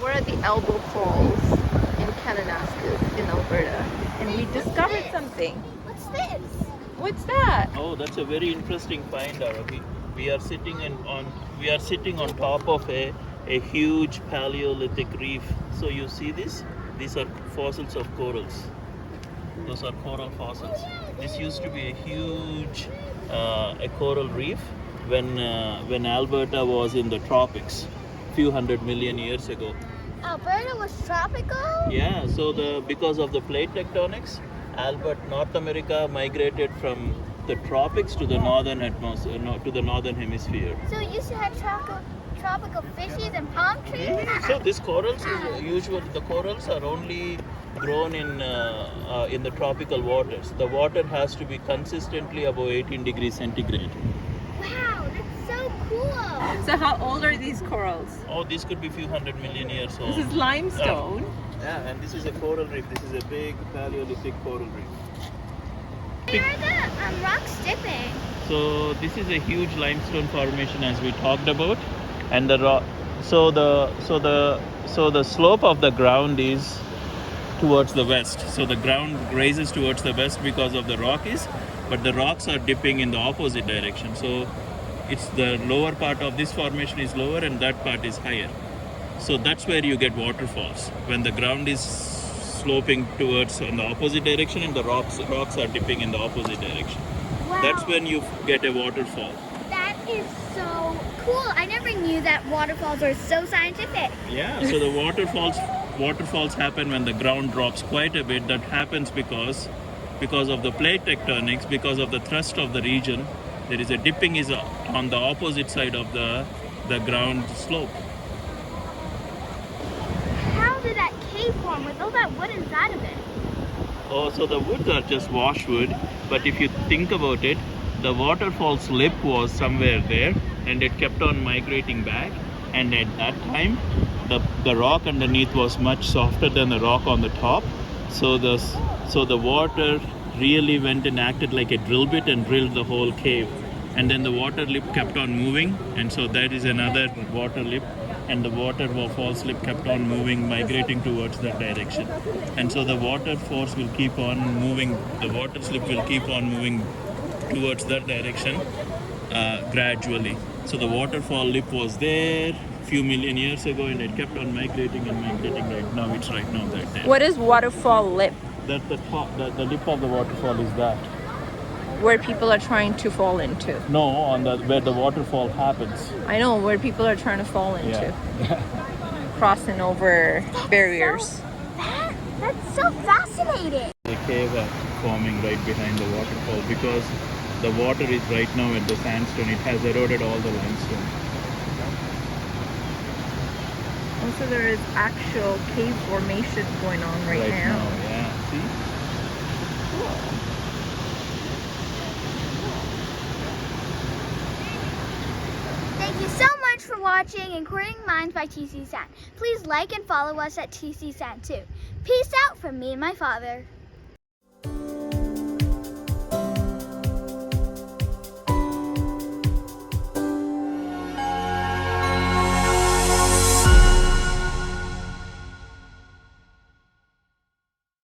We're at the Elbow Falls in Kananaskis in Alberta, and we discovered something. What's this? What's that? Oh, that's a very interesting find, Arabi. We are sitting on top of a huge Paleolithic reef. So you see this? These are fossils of corals. Those are coral fossils. This used to be a huge a coral reef when Alberta was in the tropics, few 100 million years ago. Alberta was tropical? Yeah, so because of the plate tectonics, North America migrated from the tropics to the northern atmosphere, to the northern hemisphere. So you used to have tropical fishes and palm trees? So these corals the corals are only grown in the tropical waters. The water has to be consistently above 18 degrees centigrade. Wow, that's so cool. So how old are these corals? Oh, this could be few 100 million years old. This is limestone. Yeah, and this is a coral reef. This is a big Paleolithic coral reef. Where are the rocks dipping? So this is a huge limestone formation, as we talked about, and so the slope of the ground is towards the west. So the ground raises towards the west because of the Rockies, but the rocks are dipping in the opposite direction. So it's the lower part of this formation is lower and that part is higher. So that's where you get waterfalls, when the ground is sloping towards in the opposite direction and the rocks are dipping in the opposite direction. Wow. That's when you get a waterfall. That is so cool. I never knew that waterfalls are so scientific. Yeah, so the waterfalls happen when the ground drops quite a bit. That happens because of the plate tectonics, because of the thrust of the region. There is a dipping is on the opposite side of the ground slope. How did that cave form with all that wood inside of it? Oh, so the woods are just washwood, but if you think about it, the waterfall's lip was somewhere there and it kept on migrating back, and at that time the rock underneath was much softer than the rock on the top, so the water really went and acted like a drill bit and drilled the whole cave, and then the water lip kept on moving, and so that is another water lip, and the waterfall's lip kept on moving, migrating towards that direction, and so the water force will keep on moving, the water slip will keep on moving towards that direction gradually. So the waterfall lip was there few million years ago, and it kept on migrating and migrating. Right now that there. What is waterfall lip? That the lip of the waterfall is that. Where people are trying to fall into. No, where the waterfall happens. I know, where people are trying to fall into. Yeah. Crossing over barriers. That's so fascinating. The cave are forming right behind the waterfall because the water is right now at the sandstone. It has eroded all the limestone. Also, there is actual cave formation going on right now. Yeah. See? Thank you so much for watching Enquiring Minds by TC San. Please like and follow us at TC San too. Peace out from me and my father.